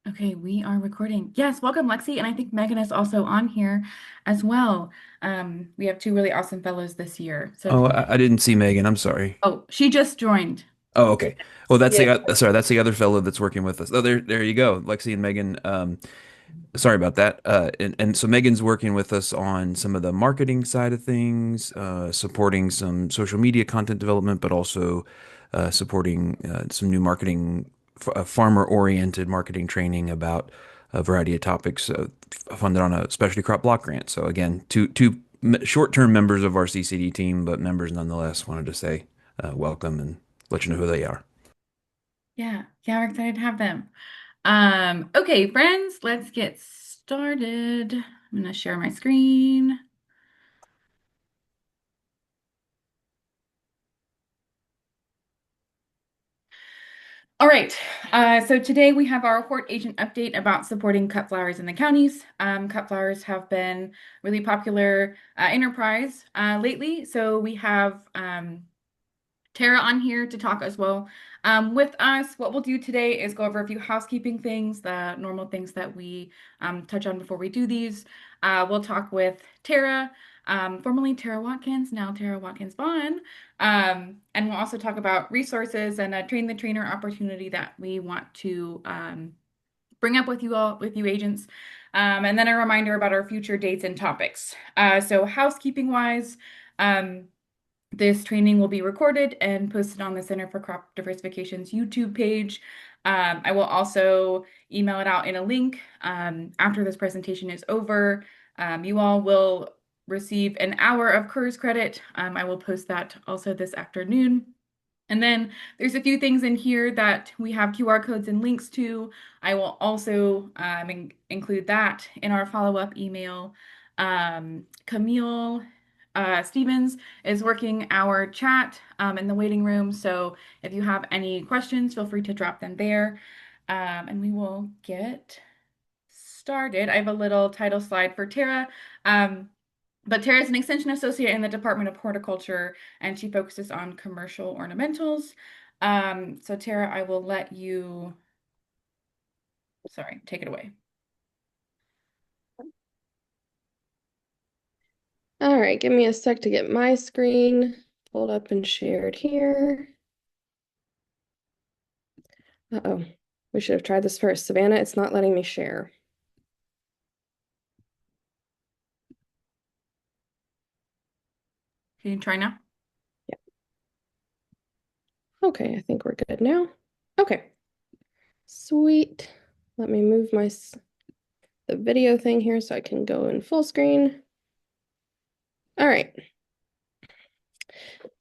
Okay, we are recording. Yes, welcome, Lexi. And I think Megan is also on here as well. We have two really awesome fellows this year. Oh, I didn't see Megan. I'm sorry. Oh, she just joined. Oh, okay. Well, that's Yeah. that's the other fellow that's working with us. Oh, there you go, Lexi and Megan. Sorry about that. And so Megan's working with us on some of the marketing side of things, supporting some social media content development, but also supporting some new marketing, farmer-oriented marketing training about a variety of topics funded on a specialty crop block grant. So again, two short-term members of our CCD team, but members nonetheless. Wanted to say welcome and let you know who they are. Yeah, we're excited to have them. Okay, friends, let's get started. I'm gonna share my screen. All right, so today we have our Hort Agent update about supporting cut flowers in the counties. Cut flowers have been really popular enterprise lately, so we have Tara on here to talk as well with us. What we'll do today is go over a few housekeeping things, the normal things that we touch on before we do these. We'll talk with Tara, formerly Tara Watkins, now Tara Watkins Vaughn. And we'll also talk about resources and a train the trainer opportunity that we want to bring up with you all, with you agents. And then a reminder about our future dates and topics. So housekeeping wise, this training will be recorded and posted on the Center for Crop Diversification's YouTube page. I will also email it out in a link after this presentation is over. You all will receive an hour of CURS credit. I will post that also this afternoon. And then there's a few things in here that we have QR codes and links to. I will also include that in our follow-up email. Camille Stevens is working our chat in the waiting room. So if you have any questions, feel free to drop them there. And we will get started. I have a little title slide for Tara. But Tara is an extension associate in the Department of Horticulture, and she focuses on commercial ornamentals. So Tara, I will let you, sorry, take it away. All right, give me a sec to get my screen pulled up and shared here. Uh-oh, we should have tried this first. Savannah, it's not letting me share. Can you try now? Yeah. Okay, I think we're good now. Okay, sweet. Let me move the video thing here so I can go in full screen. All right.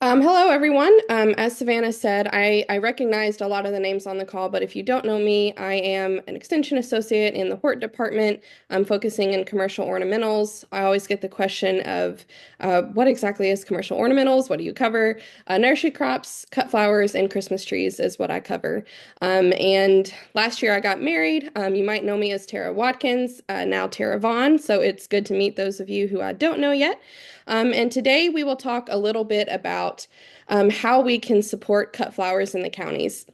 Hello, everyone. As Savannah said, I recognized a lot of the names on the call, but if you don't know me, I am an extension associate in the Hort department. I'm focusing in commercial ornamentals. I always get the question of what exactly is commercial ornamentals? What do you cover? Nursery crops, cut flowers, and Christmas trees is what I cover. And last year I got married. You might know me as Tara Watkins, now Tara Vaughn. So it's good to meet those of you who I don't know yet. And today we will talk a little bit about how we can support cut flowers in the counties.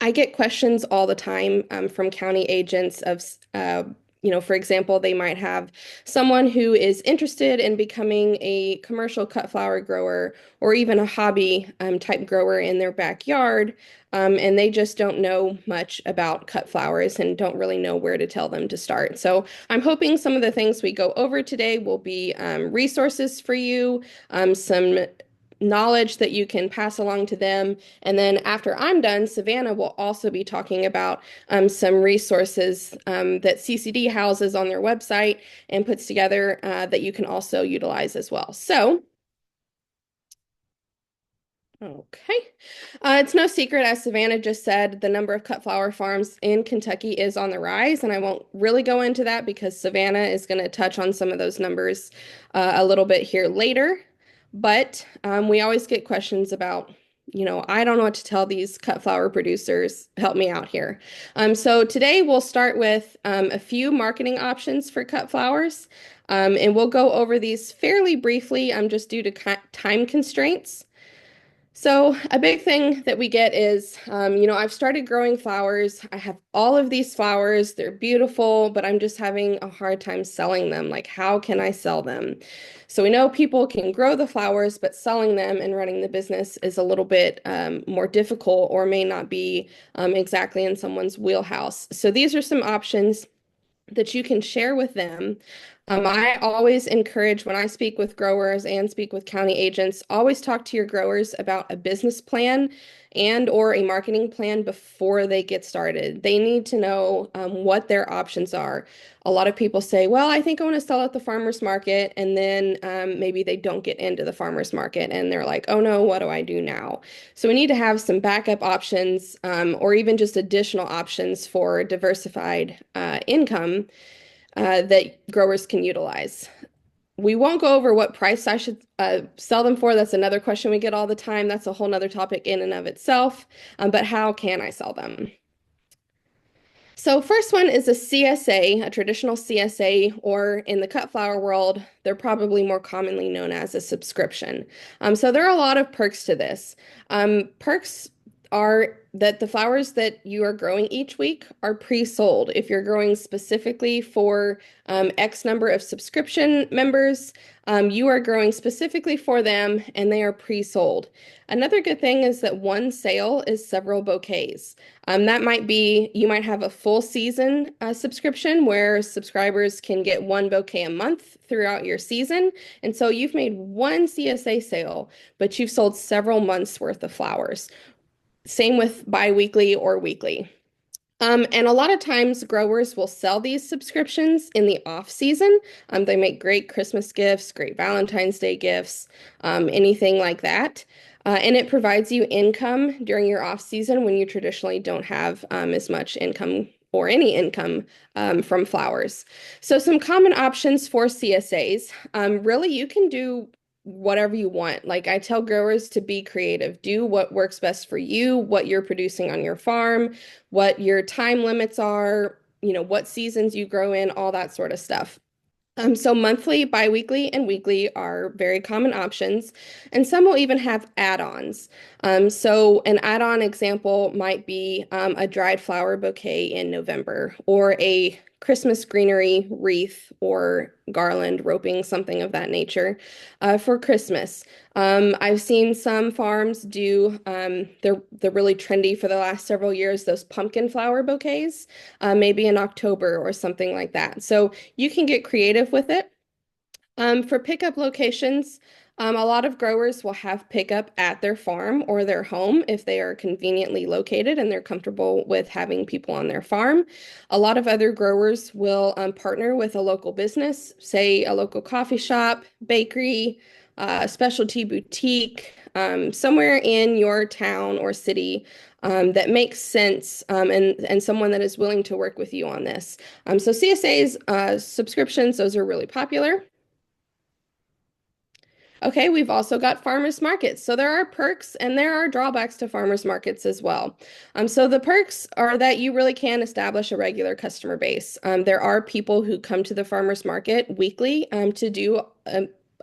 I get questions all the time from county agents of, for example, they might have someone who is interested in becoming a commercial cut flower grower or even a hobby type grower in their backyard, and they just don't know much about cut flowers and don't really know where to tell them to start. So I'm hoping some of the things we go over today will be resources for you, some knowledge that you can pass along to them. And then after I'm done, Savannah will also be talking about some resources that CCD houses on their website and puts together that you can also utilize as well. So, okay. It's no secret, as Savannah just said, the number of cut flower farms in Kentucky is on the rise, and I won't really go into that because Savannah is going to touch on some of those numbers a little bit here later. But we always get questions about, I don't know what to tell these cut flower producers. Help me out here. So today we'll start with a few marketing options for cut flowers, and we'll go over these fairly briefly, just due to time constraints. So a big thing that we get is, I've started growing flowers. I have all of these flowers. They're beautiful, but I'm just having a hard time selling them. Like, how can I sell them? So we know people can grow the flowers, but selling them and running the business is a little bit more difficult or may not be exactly in someone's wheelhouse. So these are some options that you can share with them. I always encourage when I speak with growers and speak with county agents, always talk to your growers about a business plan and or a marketing plan before they get started. They need to know what their options are. A lot of people say, well, I think I want to sell at the farmer's market, and then maybe they don't get into the farmer's market and they're like, oh no, what do I do now? So we need to have some backup options or even just additional options for diversified income that growers can utilize. We won't go over what price I should sell them for. That's another question we get all the time. That's a whole nother topic in and of itself. But how can I sell them? So first one is a CSA, a traditional CSA, or in the cut flower world, they're probably more commonly known as a subscription. So there are a lot of perks to this. Perks are that the flowers that you are growing each week are pre-sold. If you're growing specifically for X number of subscription members, you are growing specifically for them and they are pre-sold. Another good thing is that one sale is several bouquets. That might be, you might have a full season subscription where subscribers can get one bouquet a month throughout your season. And so you've made one CSA sale, but you've sold several months worth of flowers. Same with biweekly or weekly. And a lot of times growers will sell these subscriptions in the off season. They make great Christmas gifts, great Valentine's Day gifts, anything like that. And it provides you income during your off season when you traditionally don't have as much income or any income from flowers. So some common options for CSAs. Really, you can do whatever you want. Like I tell growers to be creative, do what works best for you, what you're producing on your farm, what your time limits are, what seasons you grow in, all that sort of stuff. So monthly, biweekly, and weekly are very common options, and some will even have add-ons. So an add-on example might be a dried flower bouquet in November, or a Christmas greenery wreath or garland roping, something of that nature, for Christmas. I've seen some farms do, they're really trendy for the last several years, those pumpkin flower bouquets, maybe in October or something like that. So you can get creative with it. For pickup locations, a lot of growers will have pickup at their farm or their home if they are conveniently located and they're comfortable with having people on their farm. A lot of other growers will partner with a local business, say a local coffee shop, bakery, specialty boutique, somewhere in your town or city that makes sense and someone that is willing to work with you on this. So CSA's subscriptions, those are really popular. Okay, we've also got farmers markets. So there are perks and there are drawbacks to farmers markets as well. So the perks are that you really can establish a regular customer base. There are people who come to the farmers market weekly to do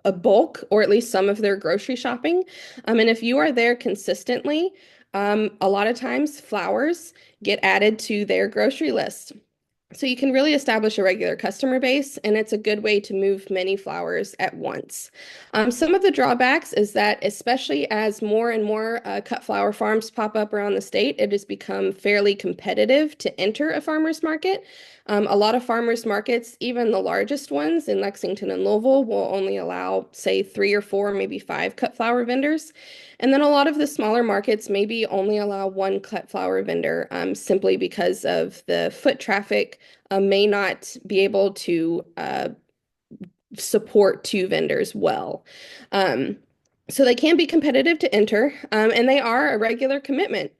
a bulk or at least some of their grocery shopping. And if you are there consistently, a lot of times flowers get added to their grocery list. So you can really establish a regular customer base, and it's a good way to move many flowers at once. Some of the drawbacks is that, especially as more and more cut flower farms pop up around the state, it has become fairly competitive to enter a farmer's market. A lot of farmers markets, even the largest ones in Lexington and Louisville, will only allow, say, 3 or 4, maybe 5 cut flower vendors. And then a lot of the smaller markets maybe only allow one cut flower vendor simply because of the foot traffic may not be able to support 2 vendors well. So they can be competitive to enter, and they are a regular commitment.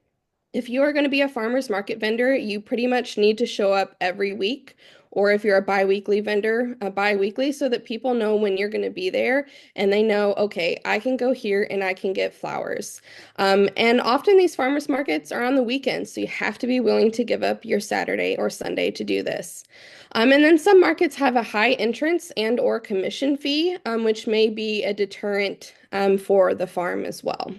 If you are going to be a farmer's market vendor, you pretty much need to show up every week, or if you're a biweekly vendor, biweekly, so that people know when you're going to be there and they know, okay, I can go here and I can get flowers. And often these farmers markets are on the weekends, so you have to be willing to give up your Saturday or Sunday to do this. And then some markets have a high entrance and or commission fee, which may be a deterrent for the farm as well.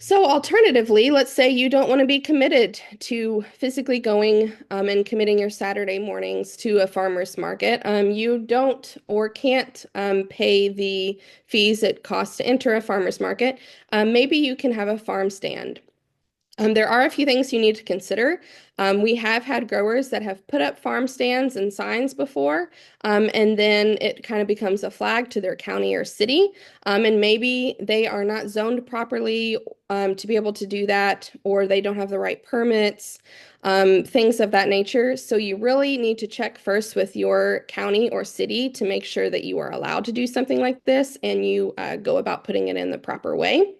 So alternatively, let's say you don't want to be committed to physically going and committing your Saturday mornings to a farmer's market. You don't or can't pay the fees it costs to enter a farmer's market. Maybe you can have a farm stand. There are a few things you need to consider. We have had growers that have put up farm stands and signs before, and then it kind of becomes a flag to their county or city. And maybe they are not zoned properly to be able to do that, or they don't have the right permits, things of that nature. So you really need to check first with your county or city to make sure that you are allowed to do something like this and you go about putting it in the proper way.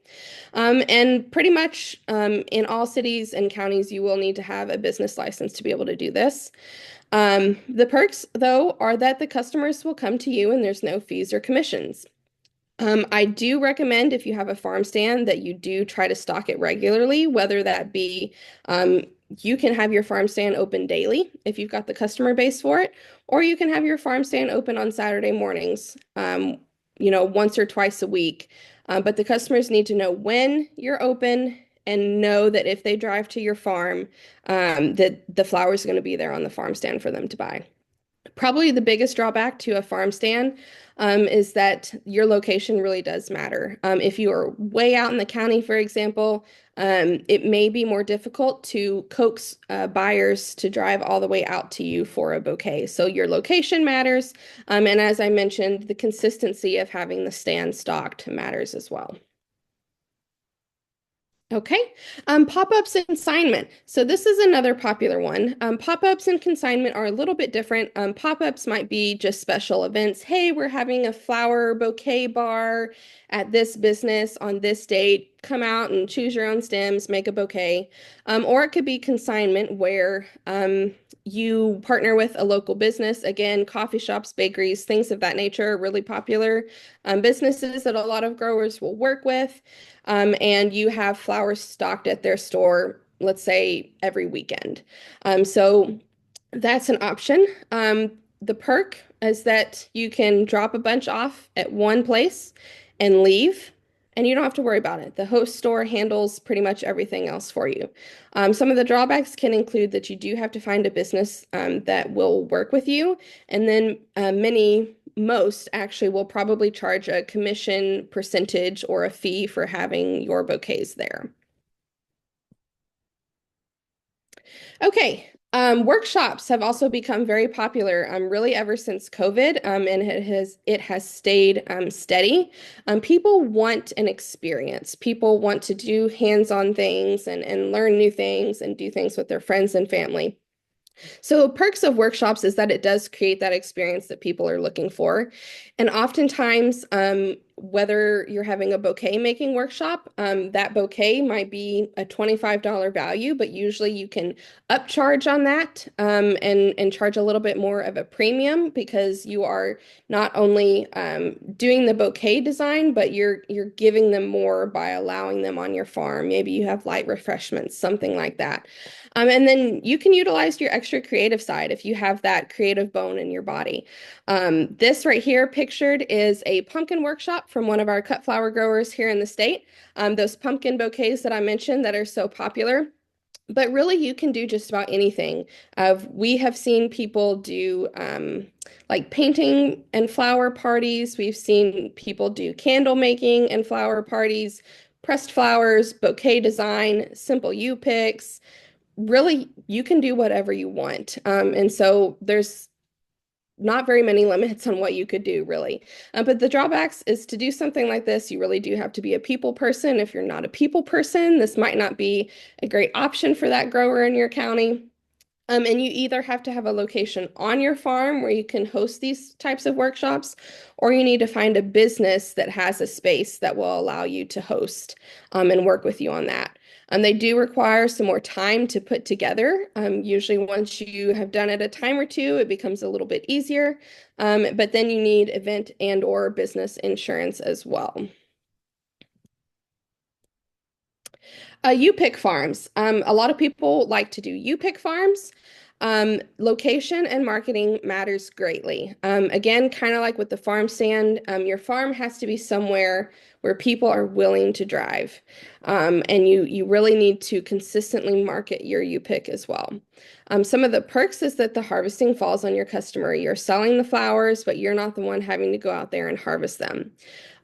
And pretty much in all cities and counties, you will need to have a business license to be able to do this. The perks, though, are that the customers will come to you and there's no fees or commissions. I do recommend if you have a farm stand that you do try to stock it regularly, whether that be you can have your farm stand open daily if you've got the customer base for it, or you can have your farm stand open on Saturday mornings, once or twice a week. But the customers need to know when you're open and know that if they drive to your farm, that the flowers are going to be there on the farm stand for them to buy. Probably the biggest drawback to a farm stand is that your location really does matter. If you are way out in the county, for example, it may be more difficult to coax buyers to drive all the way out to you for a bouquet. So your location matters. And as I mentioned, the consistency of having the stand stocked matters as well. Okay, pop-ups and consignment. So this is another popular one. Pop-ups and consignment are a little bit different. Pop-ups might be just special events. Hey, we're having a flower bouquet bar at this business on this date. Come out and choose your own stems, make a bouquet. Or it could be consignment where you partner with a local business. Again, coffee shops, bakeries, things of that nature are really popular businesses that a lot of growers will work with. And you have flowers stocked at their store, let's say every weekend. So that's an option. The perk is that you can drop a bunch off at one place and leave, and you don't have to worry about it. The host store handles pretty much everything else for you. Some of the drawbacks can include that you do have to find a business that will work with you, and then most actually will probably charge a commission percentage or a fee for having your bouquets there. Okay. Workshops have also become very popular, really ever since COVID, and it has stayed steady. People want an experience. People want to do hands-on things and learn new things and do things with their friends and family. So perks of workshops is that it does create that experience that people are looking for. And oftentimes, whether you're having a bouquet making workshop, that bouquet might be a $25 value, but usually you can upcharge on that and charge a little bit more of a premium because you are not only doing the bouquet design, but you're giving them more by allowing them on your farm. Maybe you have light refreshments, something like that. And then you can utilize your extra creative side if you have that creative bone in your body. This right here pictured is a pumpkin workshop from one of our cut flower growers here in the state. Those pumpkin bouquets that I mentioned that are so popular. But really, you can do just about anything. We have seen people do like painting and flower parties. We've seen people do candle making and flower parties, pressed flowers, bouquet design, simple U-picks. Really, you can do whatever you want. And so there's not very many limits on what you could do, really. But the drawbacks is to do something like this, you really do have to be a people person. If you're not a people person, this might not be a great option for that grower in your county. And you either have to have a location on your farm where you can host these types of workshops, or you need to find a business that has a space that will allow you to host and work with you on that. They do require some more time to put together. Usually once you have done it a time or two, it becomes a little bit easier. But then you need event and or business insurance as well. U-pick farms. A lot of people like to do U-pick farms. Location and marketing matters greatly. Again, kind of like with the farm stand, your farm has to be somewhere where people are willing to drive. And you really need to consistently market your U-pick as well. Some of the perks is that the harvesting falls on your customer. You're selling the flowers, but you're not the one having to go out there and harvest them.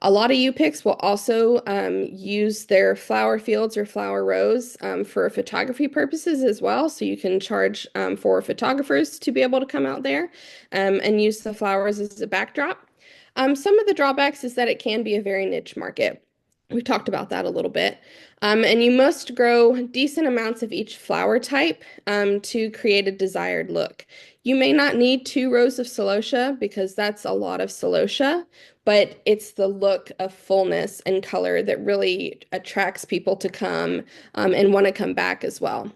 A lot of U-picks will also use their flower fields or flower rows for photography purposes as well. So you can charge for photographers to be able to come out there and use the flowers as a backdrop. Some of the drawbacks is that it can be a very niche market. We've talked about that a little bit. And you must grow decent amounts of each flower type to create a desired look. You may not need 2 rows of celosia because that's a lot of celosia, but it's the look of fullness and color that really attracts people to come and want to come back as well.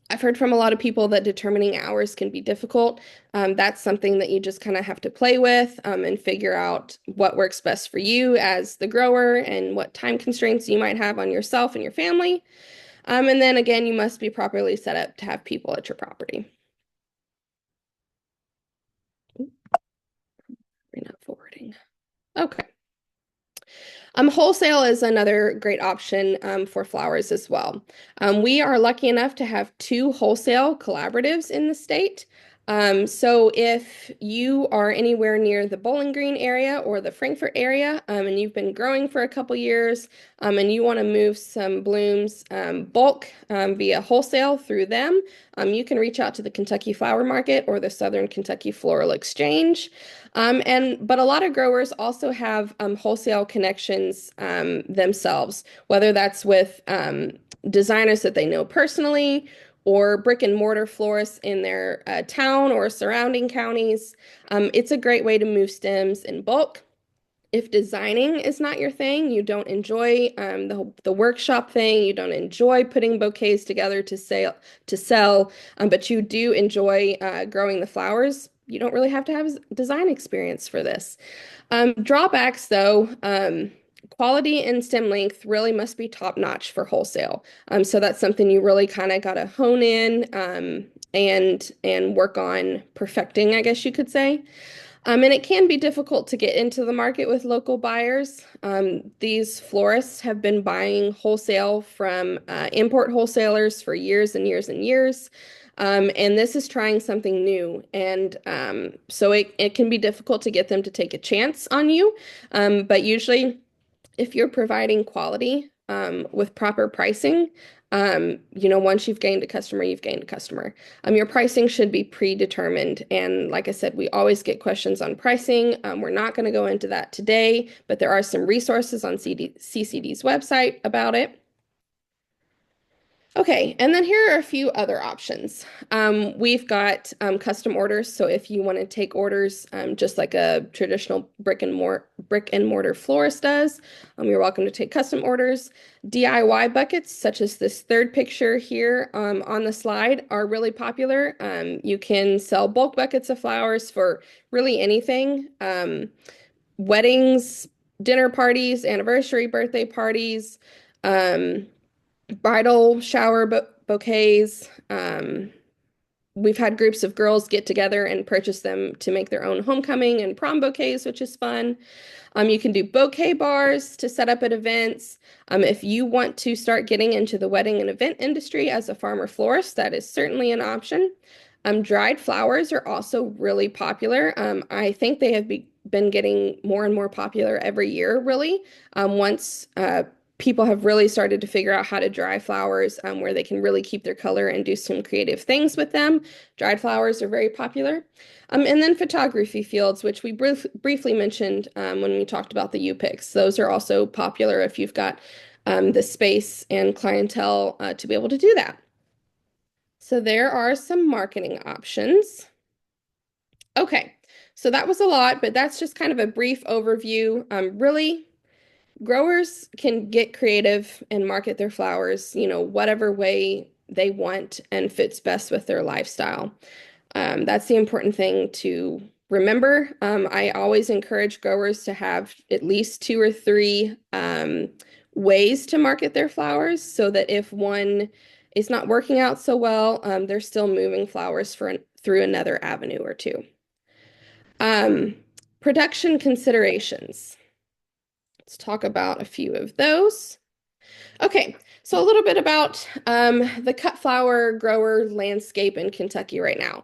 I've heard from a lot of people that determining hours can be difficult. That's something that you just kind of have to play with and figure out what works best for you as the grower and what time constraints you might have on yourself and your family. And then again, you must be properly set up to have people at your property. We're not forwarding. Okay. Wholesale is another great option for flowers as well. We are lucky enough to have 2 wholesale cooperatives in the state. So if you are anywhere near the Bowling Green area or the Frankfort area, and you've been growing for a couple years, and you want to move some blooms bulk via wholesale through them, you can reach out to the Kentucky Flower Market or the Southern Kentucky Floral Exchange. But a lot of growers also have wholesale connections themselves, whether that's with designers that they know personally or brick and mortar florists in their town or surrounding counties. It's a great way to move stems in bulk. If designing is not your thing, you don't enjoy the workshop thing, you don't enjoy putting bouquets together to sell, but you do enjoy growing the flowers, you don't really have to have design experience for this. Drawbacks, though, quality and stem length really must be top notch for wholesale. So that's something you really kind of got to hone in and work on perfecting, I guess you could say. And it can be difficult to get into the market with local buyers. These florists have been buying wholesale from import wholesalers for years and years and years. And this is trying something new. And so it can be difficult to get them to take a chance on you. But usually, if you're providing quality with proper pricing, once you've gained a customer, you've gained a customer. Your pricing should be predetermined. And like I said, we always get questions on pricing. We're not going to go into that today, but there are some resources on CCD's website about it. Okay, and then here are a few other options. We've got custom orders. So if you want to take orders just like a traditional brick and mortar florist does, you're welcome to take custom orders. DIY buckets, such as this third picture here on the slide, are really popular. You can sell bulk buckets of flowers for really anything. Weddings, dinner parties, anniversary, birthday parties, bridal shower bouquets. We've had groups of girls get together and purchase them to make their own homecoming and prom bouquets, which is fun. You can do bouquet bars to set up at events. If you want to start getting into the wedding and event industry as a farmer florist, that is certainly an option. Dried flowers are also really popular. I think they have been getting more and more popular every year, really. Once people have really started to figure out how to dry flowers where they can really keep their color and do some creative things with them. Dried flowers are very popular. And then photography fields, which we briefly mentioned when we talked about the U-picks. Those are also popular if you've got the space and clientele to be able to do that. So there are some marketing options. Okay, so that was a lot, but that's just kind of a brief overview. Really, growers can get creative and market their flowers, whatever way they want and fits best with their lifestyle. That's the important thing to remember. I always encourage growers to have at least 2 or 3 ways to market their flowers so that if one is not working out so well, they're still moving flowers through another avenue or two. Um, Production considerations. Let's talk about a few of those. Okay, so a little bit about the cut flower grower landscape in Kentucky right now.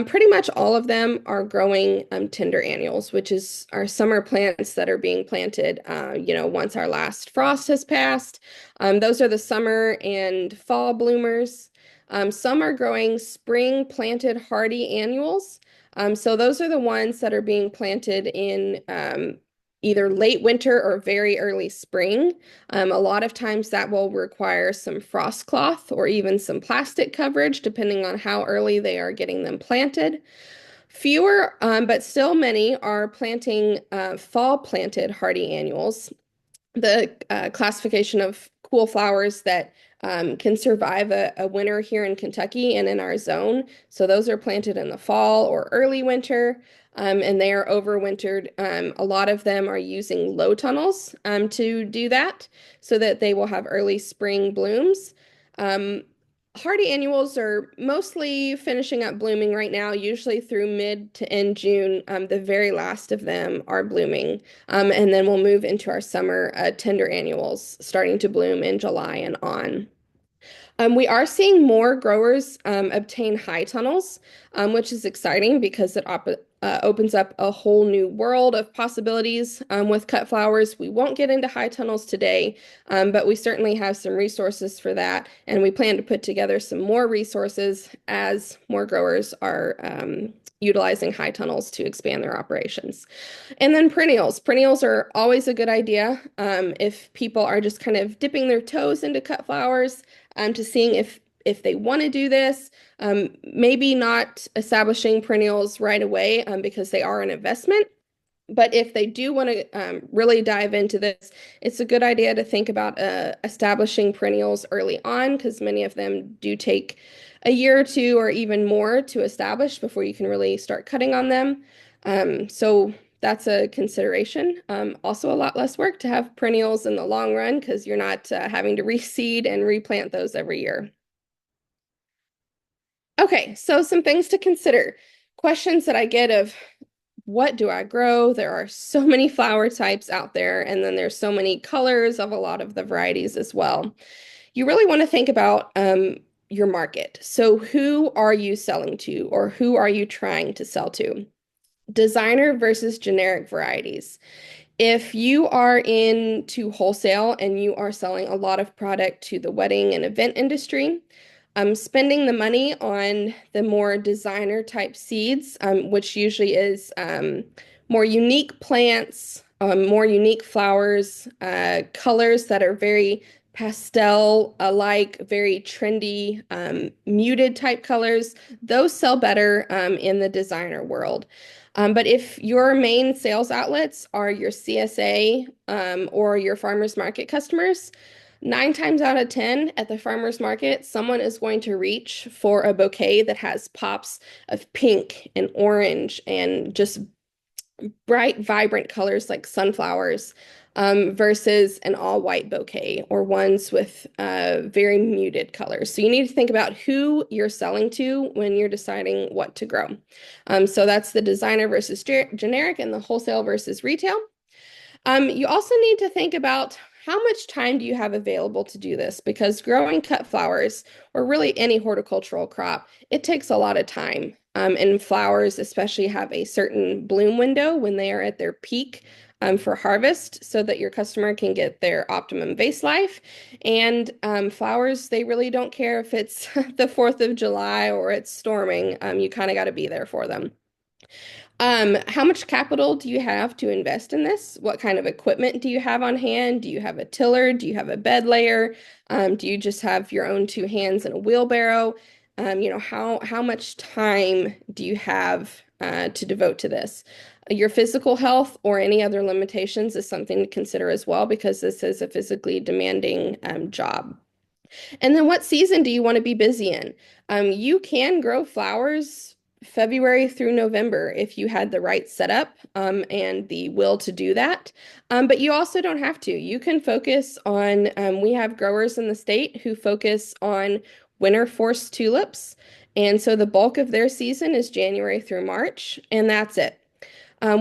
Pretty much all of them are growing tender annuals, which is our summer plants that are being planted, once our last frost has passed. Those are the summer and fall bloomers. Some are growing spring planted hardy annuals. So those are the ones that are being planted in either late winter or very early spring. A lot of times that will require some frost cloth or even some plastic coverage, depending on how early they are getting them planted. Fewer, but still many, are planting fall planted hardy annuals, the classification of cool flowers that can survive a winter here in Kentucky and in our zone. So those are planted in the fall or early winter, and they are overwintered. A lot of them are using low tunnels to do that so that they will have early spring blooms. Um, Hardy annuals are mostly finishing up blooming right now, usually through mid to end June. The very last of them are blooming. And then we'll move into our summer tender annuals starting to bloom in July and on. We are seeing more growers obtain high tunnels, which is exciting because it opens up a whole new world of possibilities with cut flowers. We won't get into high tunnels today, but we certainly have some resources for that, and we plan to put together some more resources as more growers are utilizing high tunnels to expand their operations. And then perennials. Perennials are always a good idea if people are just kind of dipping their toes into cut flowers to seeing if they want to do this. Maybe not establishing perennials right away because they are an investment. But if they do want to really dive into this, it's a good idea to think about establishing perennials early on because many of them do take a year or two or even more to establish before you can really start cutting on them. So that's a consideration. Also, a lot less work to have perennials in the long run because you're not having to reseed and replant those every year. Okay, so some things to consider. Questions that I get of what do I grow? There are so many flower types out there, and then there's so many colors of a lot of the varieties as well. You really want to think about your market. So who are you selling to, or who are you trying to sell to? Designer versus generic varieties. If you are into wholesale and you are selling a lot of product to the wedding and event industry, spending the money on the more designer type seeds, which usually is more unique plants, more unique flowers, colors that are very pastel alike, very trendy, muted type colors, those sell better in the designer world. But if your main sales outlets are your CSA or your farmers market customers, 9 times out of 10 at the farmers market, someone is going to reach for a bouquet that has pops of pink and orange and just bright, vibrant colors like sunflowers versus an all-white bouquet or ones with very muted colors. So you need to think about who you're selling to when you're deciding what to grow. So that's the designer versus generic and the wholesale versus retail. You also need to think about how much time do you have available to do this? Because growing cut flowers, or really any horticultural crop, it takes a lot of time. And flowers especially have a certain bloom window when they are at their peak for harvest so that your customer can get their optimum vase life. And flowers, they really don't care if it's the 4th of July or it's storming. You kind of got to be there for them. How much capital do you have to invest in this? What kind of equipment do you have on hand? Do you have a tiller? Do you have a bed layer? Do you just have your own 2 hands and a wheelbarrow? How much time do you have to devote to this? Your physical health or any other limitations is something to consider as well because this is a physically demanding job. And then what season do you want to be busy in? You can grow flowers February through November if you had the right setup and the will to do that. But you also don't have to. You can focus on, we have growers in the state who focus on winter forest tulips And so the bulk of their season is January through March, and that's it.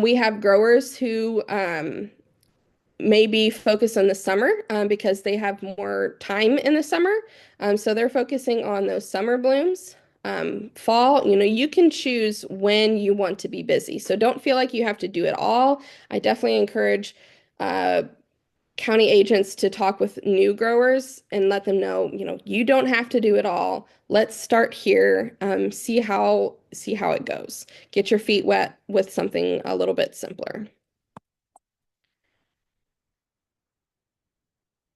We have growers who maybe focus on the summer because they have more time in the summer. So they're focusing on those summer blooms. Fall, you can choose when you want to be busy. So don't feel like you have to do it all. I definitely encourage uh, county agents to talk with new growers and let them know, you don't have to do it all. Let's start here. See how it goes. Get your feet wet with something a little bit simpler.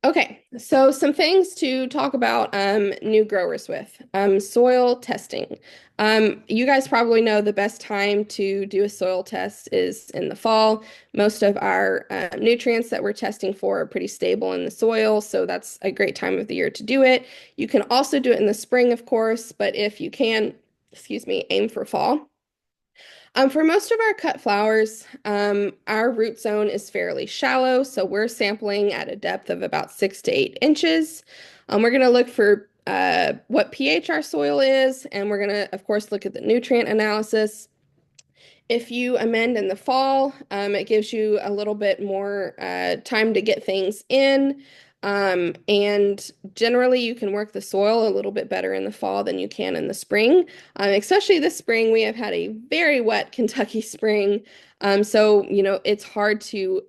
Okay, so some things to talk about new growers with. Soil testing. You guys probably know the best time to do a soil test is in the fall. Most of our nutrients that we're testing for are pretty stable in the soil, so that's a great time of the year to do it. You can also do it in the spring, of course, but if you can, excuse me, aim for fall. For most of our cut flowers, our root zone is fairly shallow, so we're sampling at a depth of about 6 to 8 inches. We're going to look for what pH our soil is, and we're going to, of course, look at the nutrient analysis. If you amend in the fall, it gives you a little bit more time to get things in. And generally, you can work the soil a little bit better in the fall than you can in the spring. Especially this spring, we have had a very wet Kentucky spring. So, it's hard to,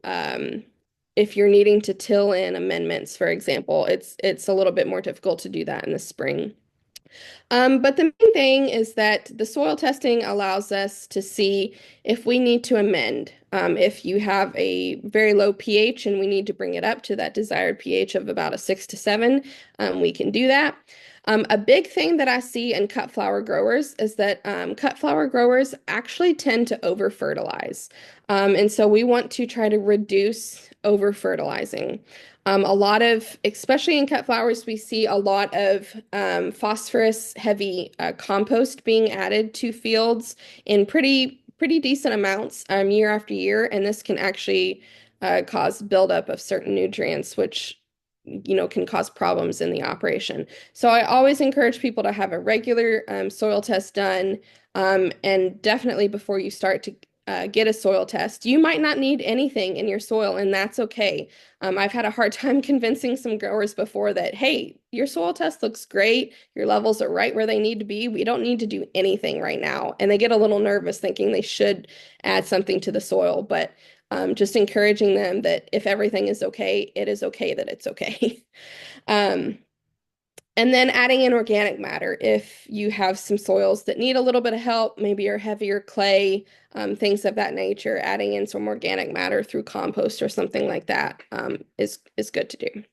if you're needing to till in amendments, for example, it's a little bit more difficult to do that in the spring. But the main thing is that the soil testing allows us to see if we need to amend. If you have a very low pH and we need to bring it up to that desired pH of about a 6 to 7, we can do that. A big thing that I see in cut flower growers is that cut flower growers actually tend to over fertilize. And so we want to try to reduce over fertilizing. A lot of, especially in cut flowers, we see a lot of phosphorus heavy compost being added to fields in pretty decent amounts year after year, and this can actually cause buildup of certain nutrients, which can cause problems in the operation. So I always encourage people to have a regular soil test done, and definitely before you start to get a soil test. You might not need anything in your soil, and that's okay. I've had a hard time convincing some growers before that, hey, your soil test looks great. Your levels are right where they need to be. We don't need to do anything right now. And they get a little nervous thinking they should add something to the soil, but just encouraging them that if everything is okay, it is okay that it's okay. um, and then adding in organic matter if you have some soils that need a little bit of help, maybe your heavier clay, things of that nature, adding in some organic matter through compost or something like that is good to do.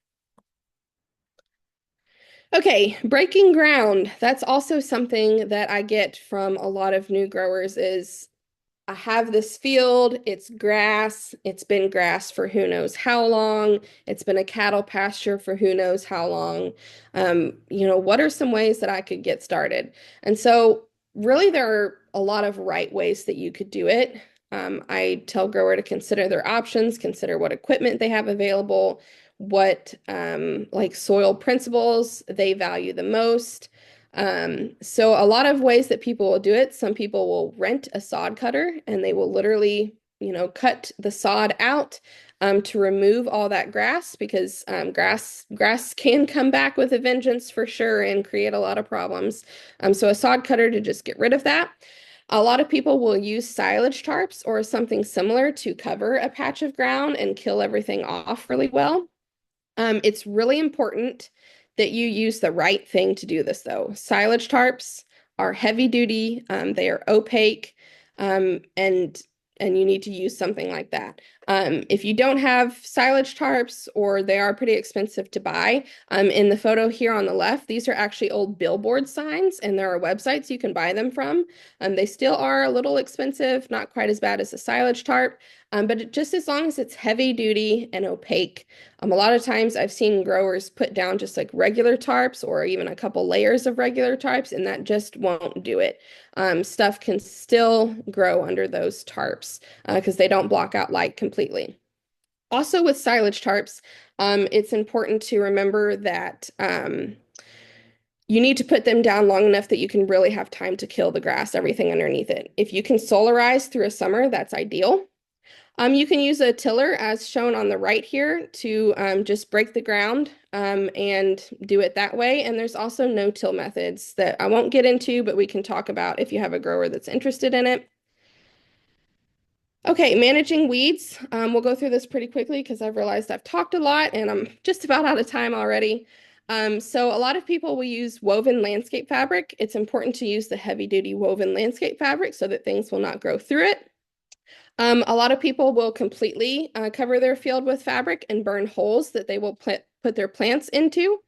Okay, breaking ground. That's also something that I get from a lot of new growers is I have this field, it's grass, it's been grass for who knows how long, it's been a cattle pasture for who knows how long. What are some ways that I could get started? And so, really, there are a lot of right ways that you could do it. I tell grower to consider their options, consider what equipment they have available, what like soil principles they value the most. So a lot of ways that people will do it, some people will rent a sod cutter and they will literally, cut the sod out to remove all that grass because grass can come back with a vengeance for sure and create a lot of problems. So a sod cutter to just get rid of that. A lot of people will use silage tarps or something similar to cover a patch of ground and kill everything off really well. It's really important that you use the right thing to do this, though. Silage tarps are heavy duty, they are opaque, and you need to use something like that. If you don't have silage tarps or they are pretty expensive to buy, in the photo here on the left, these are actually old billboard signs, and there are websites you can buy them from. They still are a little expensive, not quite as bad as a silage tarp, but just as long as it's heavy duty and opaque. A lot of times I've seen growers put down just like regular tarps or even a couple layers of regular tarps, and that just won't do it. Stuff can still grow under those tarps because they don't block out light completely. Also with silage tarps, it's important to remember that you need to put them down long enough that you can really have time to kill the grass, everything underneath it. If you can solarize through a summer, that's ideal. You can use a tiller as shown on the right here to just break the ground and do it that way. And there's also no-till methods that I won't get into, but we can talk about if you have a grower that's interested in it. Okay, managing weeds. We'll go through this pretty quickly because I've realized I've talked a lot and I'm just about out of time already. So a lot of people will use woven landscape fabric. It's important to use the heavy-duty woven landscape fabric so that things will not grow through it. A lot of people will completely cover their field with fabric and burn holes that they will put their plants into.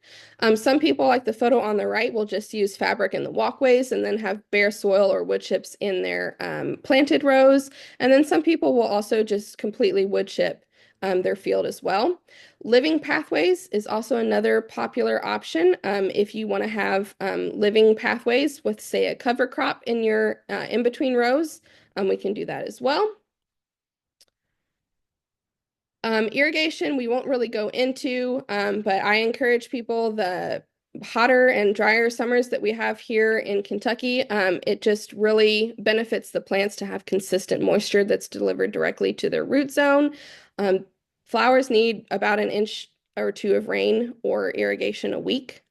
Some people, like the photo on the right, will just use fabric in the walkways and then have bare soil or wood chips in their planted rows. And then some people will also just completely wood chip their field as well. Living pathways is also another popular option. If you want to have living pathways with, say, a cover crop in your in between rows, we can do that as well. Irrigation, we won't really go into, but I encourage people the hotter and drier summers that we have here in Kentucky, it just really benefits the plants to have consistent moisture that's delivered directly to their root zone. Um, Flowers need about an inch or two of rain or irrigation a week.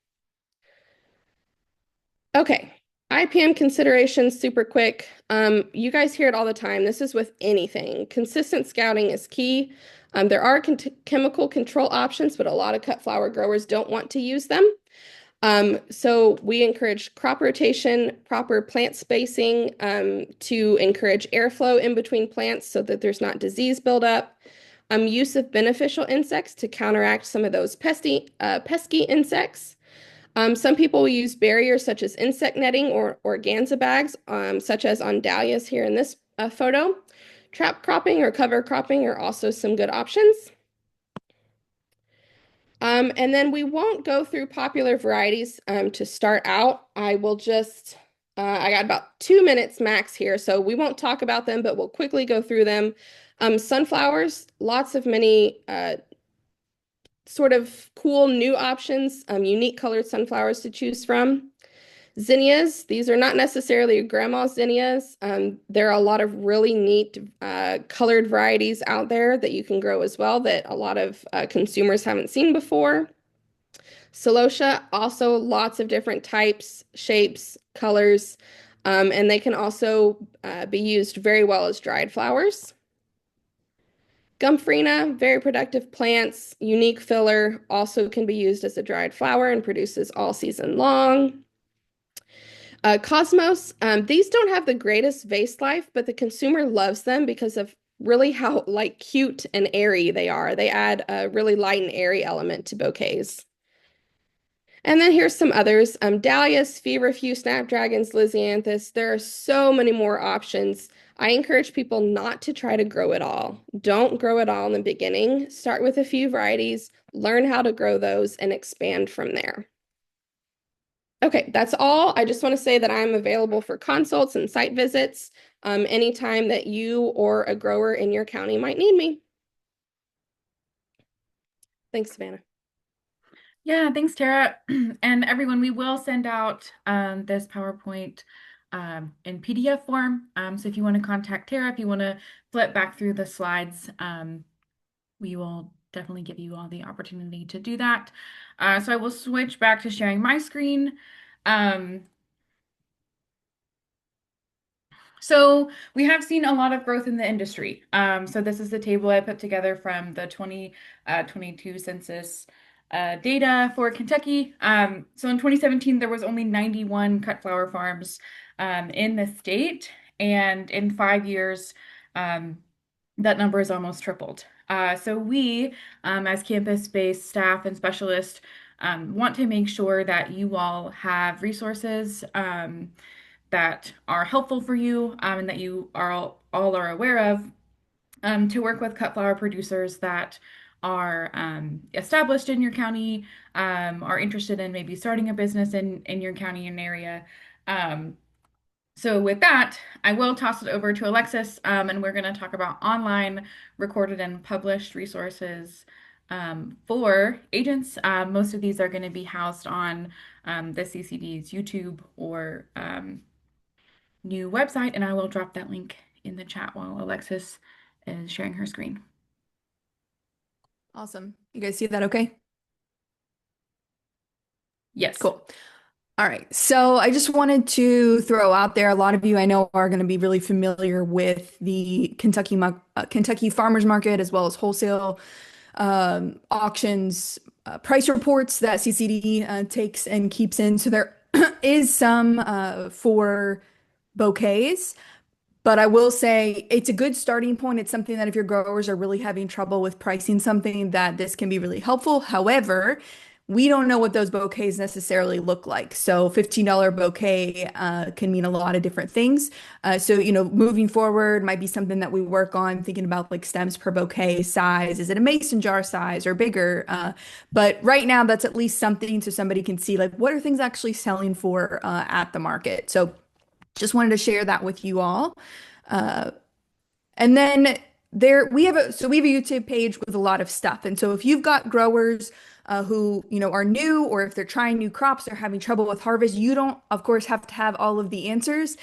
Okay, IPM considerations, super quick. You guys hear it all the time. This is with anything. Consistent scouting is key. There are chemical control options, but a lot of cut flower growers don't want to use them. So we encourage crop rotation, proper plant spacing to encourage airflow in between plants so that there's not disease buildup. Use of beneficial insects to counteract some of those pesky insects. Some people will use barriers such as insect netting or organza bags, such as on dahlias here in this photo. Trap cropping or cover cropping are also some good options. And then we won't go through popular varieties to start out. I will just, I got about 2 minutes max here, so we won't talk about them, but we'll quickly go through them. Sunflowers, lots of many sort of cool new options, unique colored sunflowers to choose from. Zinnias, these are not necessarily grandma's zinnias. There are a lot of really neat colored varieties out there that you can grow as well that a lot of consumers haven't seen before. Celosia, also lots of different types, shapes, colors, and they can also be used very well as dried flowers. Gomphrena, very productive plants, unique filler, also can be used as a dried flower and produces all season long. Cosmos, these don't have the greatest vase life, but the consumer loves them because of really how like cute and airy they are. They add a really light and airy element to bouquets. And then here's some others. Dahlias, feverfew, snapdragons, lisianthus. There are so many more options. I encourage people not to try to grow it all. Don't grow it all in the beginning. Start with a few varieties, learn how to grow those, and expand from there. Okay, that's all. I just want to say that I'm available for consults and site visits anytime that you or a grower in your county might need me. Thanks, Savannah. Yeah, thanks, Tara. And everyone, we will send out this PowerPoint in PDF form. So if you want to contact Tara, if you want to flip back through the slides, we will definitely give you all the opportunity to do that. So I will switch back to sharing my screen. So we have seen a lot of growth in the industry. So this is the table I put together from the 2022 census data for Kentucky. So in 2017, there was only 91 cut flower farms in the state, and in 5 years, that number is almost tripled. So we, as campus-based staff and specialists, want to make sure that you all have resources that are helpful for you and that you are all are aware of to work with cut flower producers that are established in your county, are interested in maybe starting a business in your county and area. So with that, I will toss it over to Alexis, and we're going to talk about online recorded and published resources for agents. Most of these are going to be housed on the CCD's YouTube or new website, and I will drop that link in the chat while Alexis is sharing her screen. Awesome. You guys see that okay? Yes. Cool. All right. So I just wanted to throw out there, a lot of you I know are going to be really familiar with the Kentucky farmers market as well as wholesale auctions, price reports that CCD takes and keeps in. So there is some for bouquets. But I will say it's a good starting point. It's something that if your growers are really having trouble with pricing something, that this can be really helpful. However, we don't know what those bouquets necessarily look like. So $15 bouquet can mean a lot of different things. Moving forward might be something that we work on, thinking about like stems per bouquet size. Is it a mason jar size or bigger? But right now, that's at least something so somebody can see like what are things actually selling for at the market. So just wanted to share that with you all. Uh, and then we have a YouTube page with a lot of stuff. And so if you've got growers who, are new, or if they're trying new crops, they're having trouble with harvest, you don't, of course, have to have all of the answers.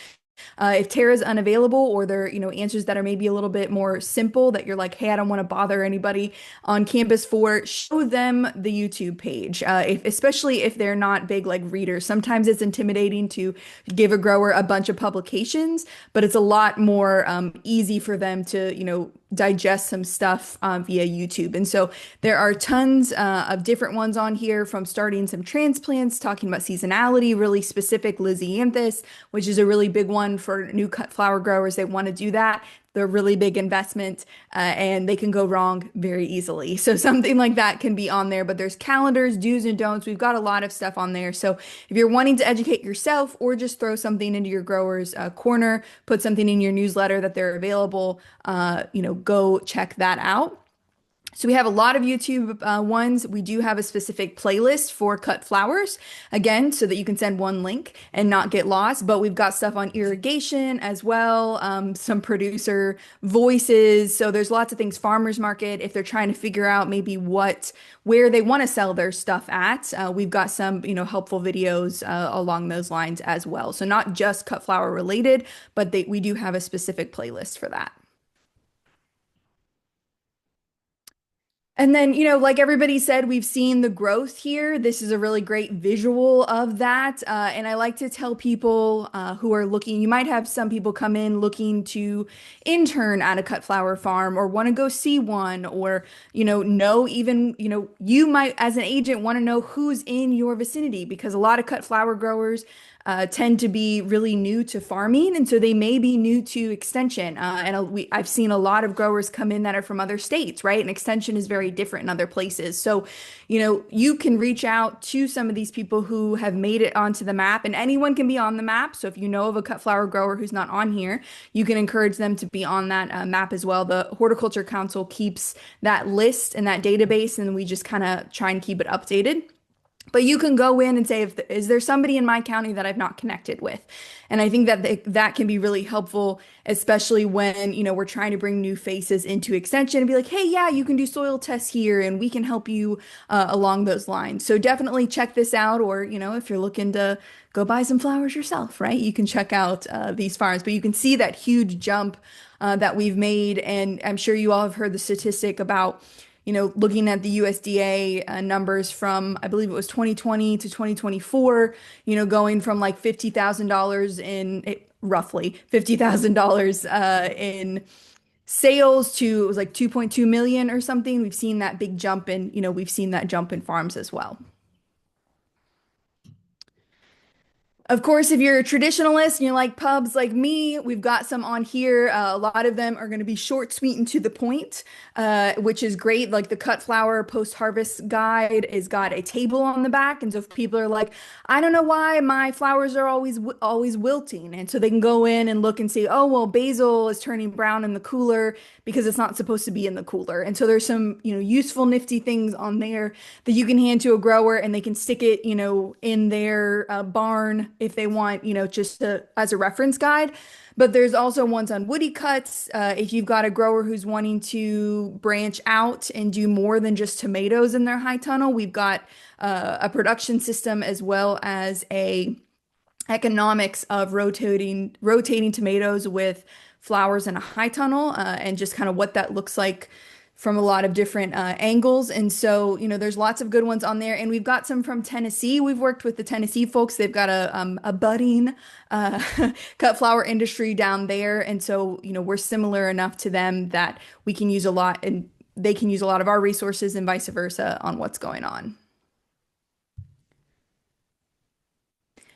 If Tara's unavailable or there are, answers that are maybe a little bit more simple that you're like, hey, I don't want to bother anybody on campus for, show them the YouTube page. Especially if they're not big like readers. Sometimes it's intimidating to give a grower a bunch of publications, but it's a lot more easy for them to, digest some stuff via YouTube. And so there are tons of different ones on here, from starting some transplants, talking about seasonality, really specific Lysianthus, which is a really big one for new cut flower growers. They want to do that. They're a really big investment and they can go wrong very easily. So something like that can be on there, but there's calendars, do's and don'ts. We've got a lot of stuff on there. So if you're wanting to educate yourself or just throw something into your growers corner, put something in your newsletter that they're available, go check that out. So we have a lot of YouTube ones. We do have a specific playlist for cut flowers, again, so that you can send one link and not get lost. But we've got stuff on irrigation as well, some producer voices. So there's lots of things. Farmers market, if they're trying to figure out maybe where they want to sell their stuff at, we've got some, helpful videos along those lines as well. So not just cut flower related, but we do have a specific playlist for that. And then, like everybody said, we've seen the growth here. This is a really great visual of that. And I like to tell people who are looking, you might have some people come in looking to intern at a cut flower farm or want to go see one, or, you might, as an agent, want to know who's in your vicinity, because a lot of cut flower growers tend to be really new to farming, and so they may be new to extension. I've seen a lot of growers come in that are from other states, right? And extension is very different in other places. So, you can reach out to some of these people who have made it onto the map, and anyone can be on the map. So if you know of a cut flower grower who's not on here, you can encourage them to be on that map as well. The Horticulture Council keeps that list and that database, and we just kind of try and keep it updated. But you can go in and say, is there somebody in my county that I've not connected with? And I think that that can be really helpful, especially when, we're trying to bring new faces into extension and be like, hey, yeah, you can do soil tests here and we can help you along those lines. So definitely check this out. Or, if you're looking to go buy some flowers yourself, right? You can check out these farms, but you can see that huge jump that we've made. And I'm sure you all have heard the statistic about looking at the USDA numbers from, I believe it was 2020 to 2024, going from like $50,000 roughly $50,000 in sales to, it was like 2.2 million or something. We've seen that big jump in, we've seen that jump in farms as well. Of course, if you're a traditionalist and you like pubs like me, we've got some on here. A lot of them are going to be short, sweet, and to the point, which is great. Like the cut flower post-harvest guide has got a table on the back. And so if people are like, I don't know why my flowers are always wilting. And so they can go in and look and see, oh, well, basil is turning brown in the cooler because it's not supposed to be in the cooler. And so there's some, useful, nifty things on there that you can hand to a grower and they can stick it, in their barn if they want, just as a reference guide. But there's also ones on woody cuts. If you've got a grower who's wanting to branch out and do more than just tomatoes in their high tunnel, we've got a production system as well as a economics of rotating tomatoes with flowers in a high tunnel, and just kind of what that looks like from a lot of different angles. And so, there's lots of good ones on there. And we've got some from Tennessee. We've worked with the Tennessee folks. They've got a budding uh, cut flower industry down there. And so, we're similar enough to them that we can use a lot and they can use a lot of our resources and vice versa on what's going on.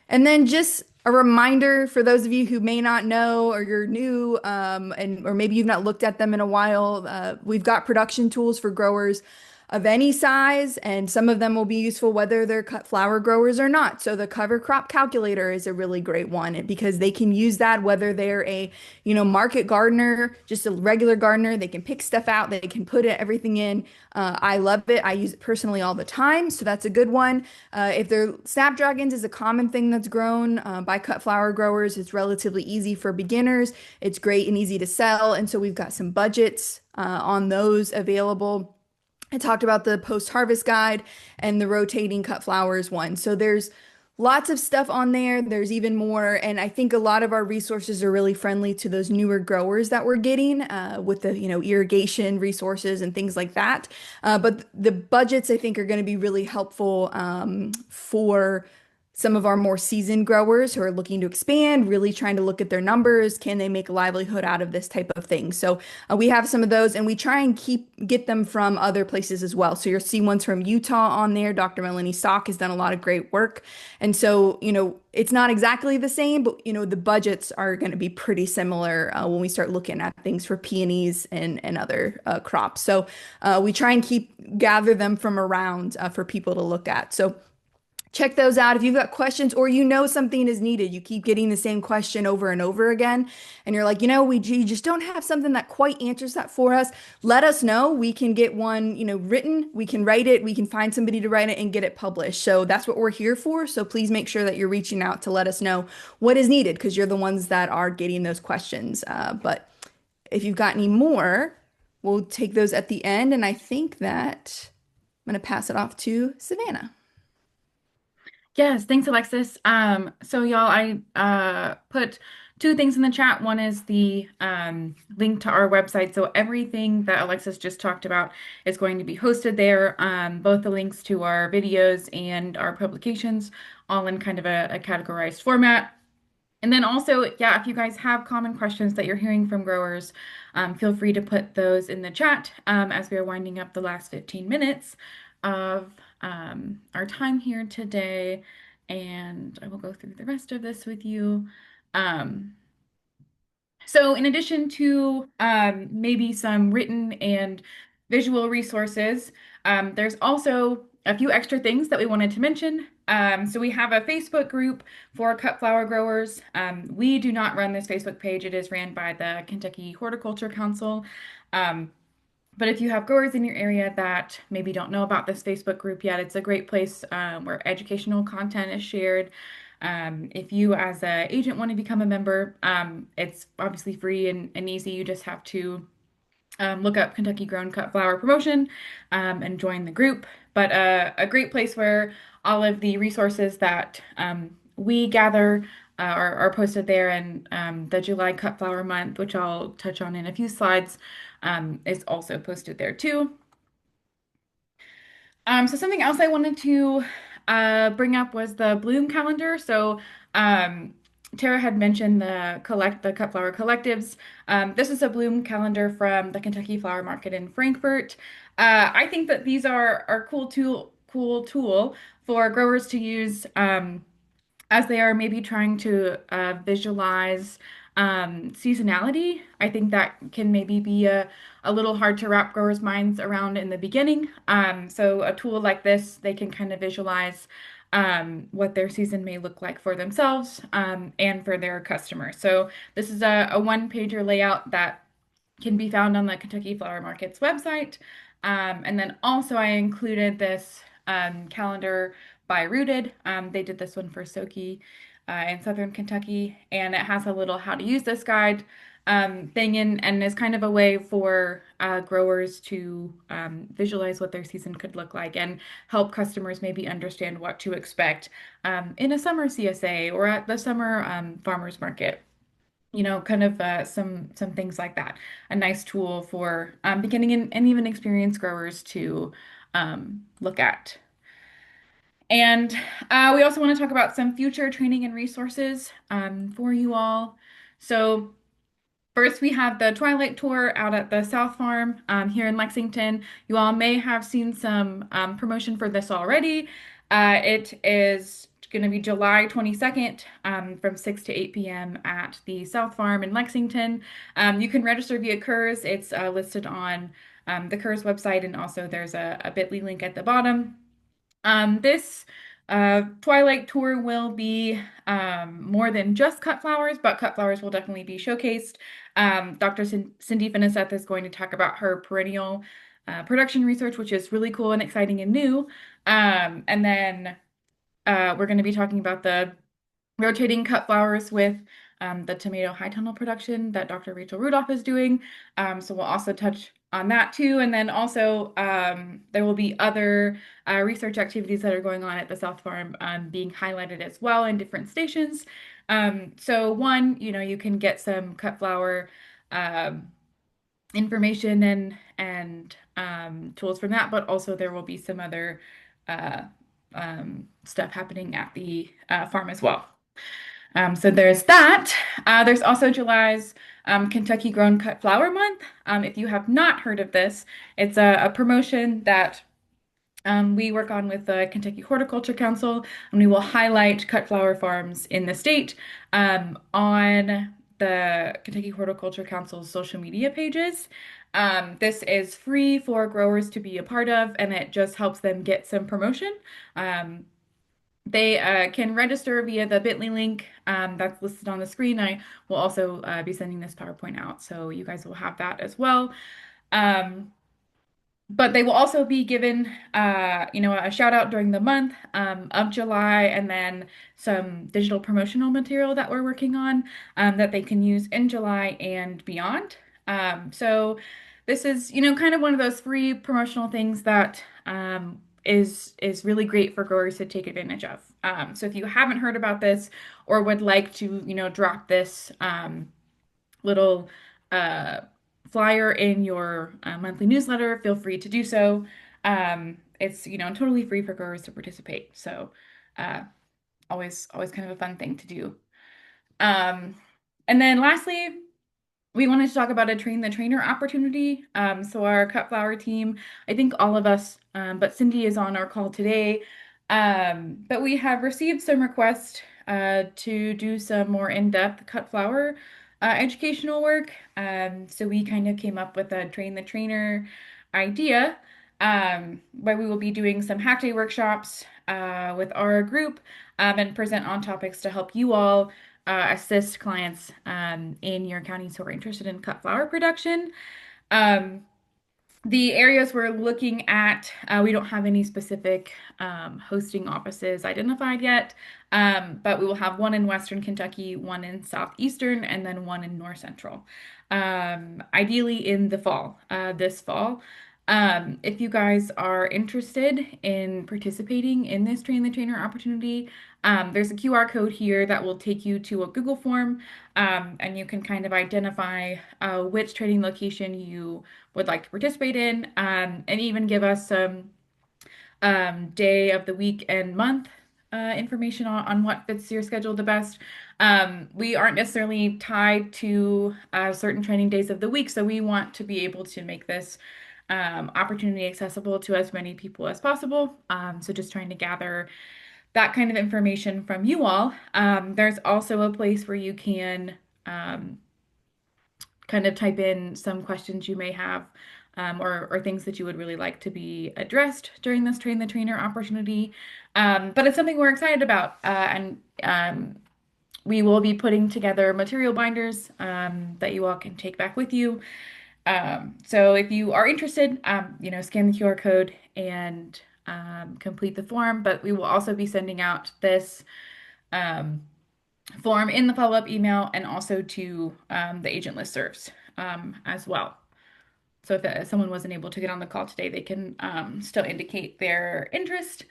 And then just a reminder for those of you who may not know or you're new, or maybe you've not looked at them in a while, we've got production tools for growers of any size, and some of them will be useful whether they're cut flower growers or not. So the cover crop calculator is a really great one because they can use that whether they're a, market gardener, just a regular gardener. They can pick stuff out, they can put everything in. I love it. I use it personally all the time, so that's a good one. If they're snapdragons is a common thing that's grown by cut flower growers. It's relatively easy for beginners. It's great and easy to sell, and so we've got some budgets on those available. I talked about the post-harvest guide and the rotating cut flowers one. So there's lots of stuff on there. There's even more. And I think a lot of our resources are really friendly to those newer growers that we're getting with the, irrigation resources and things like that. But the budgets, I think, are going to be really helpful for some of our more seasoned growers who are looking to expand, really trying to look at their numbers. Can they make a livelihood out of this type of thing? So we have some of those, and we try and get them from other places as well. So you'll see ones from Utah on there. Dr. Melanie Stock has done a lot of great work. And so, it's not exactly the same, but, the budgets are going to be pretty similar when we start looking at things for peonies and other crops. So we try and gather them from around for people to look at. So check those out. If you've got questions or something is needed, you keep getting the same question over and over again, and you're like, we just don't have something that quite answers that for us. Let us know. We can get one, written. We can write it. We can find somebody to write it and get it published. So that's what we're here for. So please make sure that you're reaching out to let us know what is needed because you're the ones that are getting those questions. But if you've got any more, we'll take those at the end. And I think that I'm going to pass it off to Savannah. Yes, thanks, Alexis. So y'all, I put two things in the chat. One is the link to our website. So everything that Alexis just talked about is going to be hosted there. Both the links to our videos and our publications, all in kind of a categorized format. And then also, yeah, if you guys have common questions that you're hearing from growers, feel free to put those in the chat as we are winding up the last 15 minutes of our time here today. And I will go through the rest of this with you. So in addition to maybe some written and visual resources, there's also a few extra things that we wanted to mention. So we have a Facebook group for cut flower growers. We do not run this Facebook page. It is ran by the Kentucky Horticulture Council. But if you have growers in your area that maybe don't know about this Facebook group yet, it's a great place where educational content is shared. If you as an agent want to become a member, it's obviously free and easy. You just have to look up Kentucky Grown Cut Flower Promotion and join the group. But a great place where all of the resources that we gather are posted there, and the July Cut Flower Month, which I'll touch on in a few slides, is also posted there too. So something else I wanted to bring up was the bloom calendar. So Tara had mentioned the cut flower collectives. This is a bloom calendar from the Kentucky Flower Market in Frankfort. I think that these are a cool tool for growers to use as they are maybe trying to visualize seasonality. I think that can maybe be a little hard to wrap growers' minds around in the beginning. So a tool like this, they can kind of visualize what their season may look like for themselves and for their customers. So this is a one-pager layout that can be found on the Kentucky Flower Market's website. And then also I included this calendar by Rooted. They did this one for Soki in Southern Kentucky, and it has a little how to use this guide thing in, and is kind of a way for growers to visualize what their season could look like and help customers maybe understand what to expect in a summer CSA or at the summer farmers market. Kind of some things like that. A nice tool for beginning and even experienced growers to look at. And we also want to talk about some future training and resources for you all. So first, we have the Twilight Tour out at the South Farm here in Lexington. You all may have seen some promotion for this already. It is going to be July 22nd from 6 to 8 p.m. at the South Farm in Lexington. You can register via KERS. It's listed on the KERS website, and also there's a bit.ly link at the bottom. This Twilight Tour will be more than just cut flowers, but cut flowers will definitely be showcased. Dr. Cindy Finiseth is going to talk about her perennial production research, which is really cool and exciting and new. And then we're going to be talking about the rotating cut flowers with the tomato high tunnel production that Dr. Rachel Rudolph is doing. So we'll also touch on that too. And then also there will be other research activities that are going on at the South Farm being highlighted as well in different stations. So one, you can get some cut flower information and tools from that, but also there will be some other stuff happening at the farm as well. So there's that. There's also July's Kentucky Grown Cut Flower Month. If you have not heard of this, it's a promotion that we work on with the Kentucky Horticulture Council, and we will highlight cut flower farms in the state on the Kentucky Horticulture Council's social media pages. This is free for growers to be a part of, and it just helps them get some promotion. They can register via the bit.ly link that's listed on the screen. I will also be sending this PowerPoint out, so you guys will have that as well. But they will also be given, a shout out during the month of July, and then some digital promotional material that we're working on that they can use in July and beyond. So this is, kind of one of those free promotional things that is really great for growers to take advantage of. So if you haven't heard about this or would like to, drop this little flyer in your monthly newsletter, feel free to do so. It's, totally free for growers to participate. So always kind of a fun thing to do. And then lastly, we wanted to talk about a train the trainer opportunity. So our cut flower team, I think all of us, but Cindy is on our call today. But we have received some requests to do some more in-depth cut flower educational work. So we kind of came up with a train the trainer idea where we will be doing some hack day workshops with our group and present on topics to help you all assist clients in your counties who are interested in cut flower production. The areas we're looking at, we don't have any specific hosting offices identified yet, but we will have one in Western Kentucky, one in Southeastern, and then one in North Central. Ideally in the fall, this fall. If you guys are interested in participating in this Train the Trainer opportunity, there's a QR code here that will take you to a Google form, and you can kind of identify which training location you would like to participate in, and even give us some day of the week and month information on what fits your schedule the best. We aren't necessarily tied to certain training days of the week, so we want to be able to make this opportunity accessible to as many people as possible. So just trying to gather that kind of information from you all. There's also a place where you can kind of type in some questions you may have or things that you would really like to be addressed during this Train the Trainer opportunity. But it's something we're excited about, and we will be putting together material binders that you all can take back with you. So if you are interested, scan the QR code and complete the form, but we will also be sending out this um, form in the follow-up email and also to the agent listservs as well. So if someone wasn't able to get on the call today, they can still indicate their interest.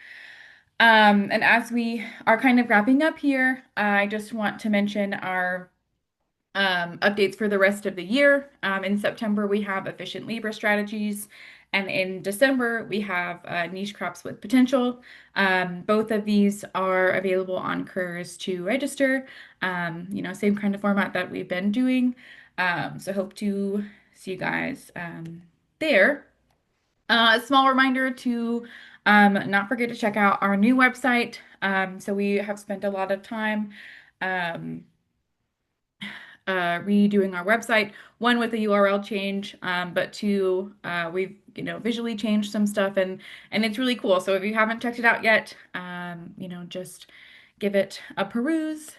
And as we are kind of wrapping up here, I just want to mention our updates for the rest of the year. In September, we have efficient labor strategies. And in December, we have niche crops with potential. Both of these are available on Careers to register, same kind of format that we've been doing. So hope to see you guys there. A small reminder to not forget to check out our new website. So we have spent a lot of time um, redoing our website. One with a URL change, but two, we've visually changed some stuff and it's really cool. So if you haven't checked it out yet, just give it a peruse.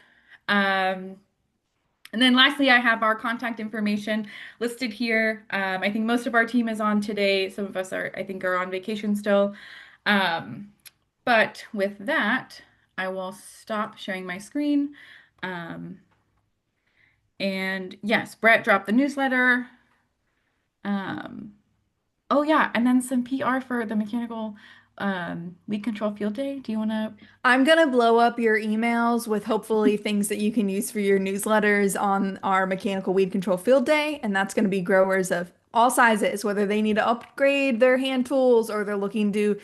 And then lastly, I have our contact information listed here. I think most of our team is on today. Some of us I think, are on vacation still. Um, but with that, I will stop sharing my screen. Um, and yes, Brett dropped the newsletter. Um, oh yeah, and then some PR for the mechanical weed control field day. Do you want to? I'm gonna blow up your emails with hopefully things that you can use for your newsletters on our mechanical weed control field day, and that's gonna be growers of all sizes, whether they need to upgrade their hand tools or they're looking to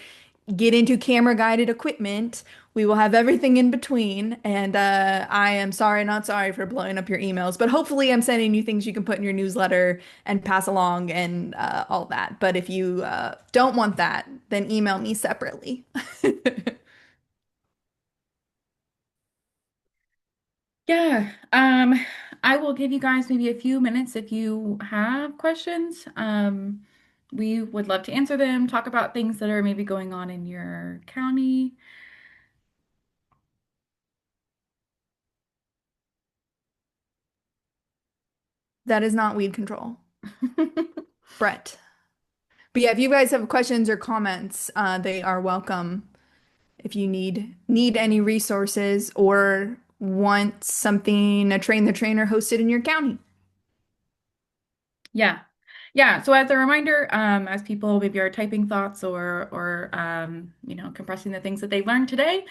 get into camera guided equipment. We will have everything in between. And I am sorry, not sorry for blowing up your emails, but hopefully I'm sending you things you can put in your newsletter and pass along and all that. But if you don't want that, then email me separately. Yeah, I will give you guys maybe a few minutes if you have questions. We would love to answer them, talk about things that are maybe going on in your county. That is not weed control. Brett. But yeah, if you guys have questions or comments, they are welcome. If you need any resources or want something, a train the trainer hosted in your county. Yeah. Yeah. So as a reminder, as people maybe are typing thoughts or compressing the things that they learned today,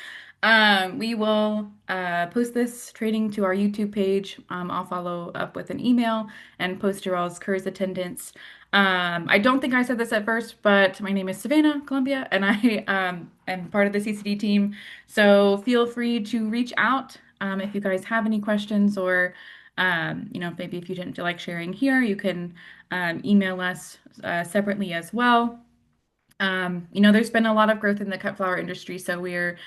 we will post this training to our YouTube page. I'll follow up with an email and post your all's CURS attendance. I don't think I said this at first, but my name is Savannah Columbia, and I am part of the CCD team. So feel free to reach out if you guys have any questions or maybe if you didn't feel like sharing here, you can email us separately as well. There's been a lot of growth in the cut flower industry, so we're,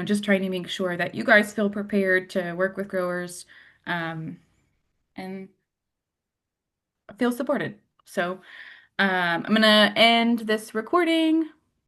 just trying to make sure that you guys feel prepared to work with growers and feel supported. So I'm gonna end this recording.